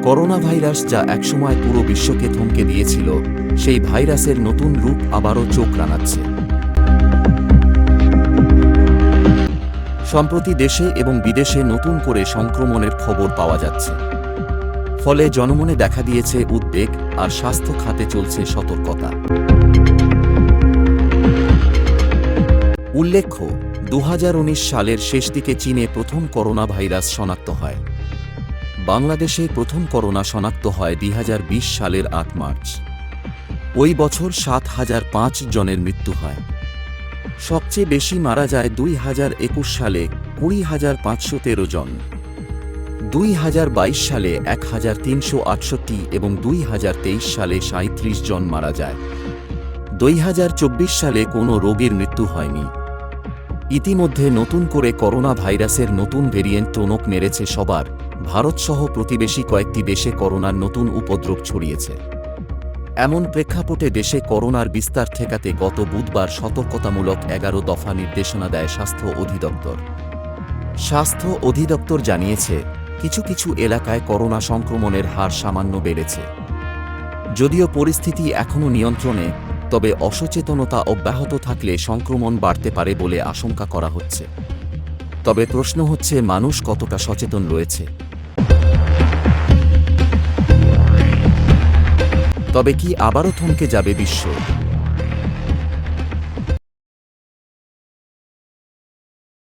Corona virus যা একসময় পুরো বিশ্বকে থমকে দিয়েছিল, সেই ভাইরাসের নতুন রূপ আবারও চোখ রাঙাচ্ছে। সম্প্রতি দেশে এবং বিদেশে নতুন করে সংক্রমণের খবর পাওয়া যাচ্ছে। ফলে জনমনে দেখা দিয়েছে উদ্বেগ, আর স্বাস্থ্য খাতে চলছে সতর্কতা। উল্লেখ্য, 2019 সালের শেষ দিকে চীনে প্রথম করোনা ভাইরাস শনাক্ত হয়। বাংলাদেশে প্রথম করোনা শনাক্ত হয় 2020 সালের 8 মার্চ। ওই বছর 7,005 জনের মৃত্যু হয়। সবচেয়ে বেশি মারা যায় 2021 সালে 20,513 জন, 2022 সালে 1,368 এবং 2023 সালে 37 জন মারা যায়। 2024 সালে কোনো রোগীর মৃত্যু হয়নি। ইতিমধ্যে নতুন করে করোনা ভাইরাসের নতুন ভেরিয়েন্ট টনক মেরেছে সবার। ভারতসহ প্রতিবেশী কয়েকটি দেশে করোনার নতুন উপদ্রব ছড়িয়েছে। এমন প্রেক্ষাপটে দেশে করোনার বিস্তার ঠেকাতে গত বুধবার সতর্কতামূলক 11 দফা নির্দেশনা দেয় স্বাস্থ্য অধিদপ্তর। স্বাস্থ্য অধিদপ্তর জানিয়েছে, কিছু কিছু এলাকায় করোনা সংক্রমণের হার সামান্য বেড়েছে। যদিও পরিস্থিতি এখনও নিয়ন্ত্রণে, তবে অসচেতনতা অব্যাহত থাকলে সংক্রমণ বাড়তে পারে বলে আশঙ্কা করা হচ্ছে। তবে প্রশ্ন হচ্ছে, মানুষ কতটা সচেতন রয়েছে? তবে কি আবারও থমকে যাবে বিশ্ব?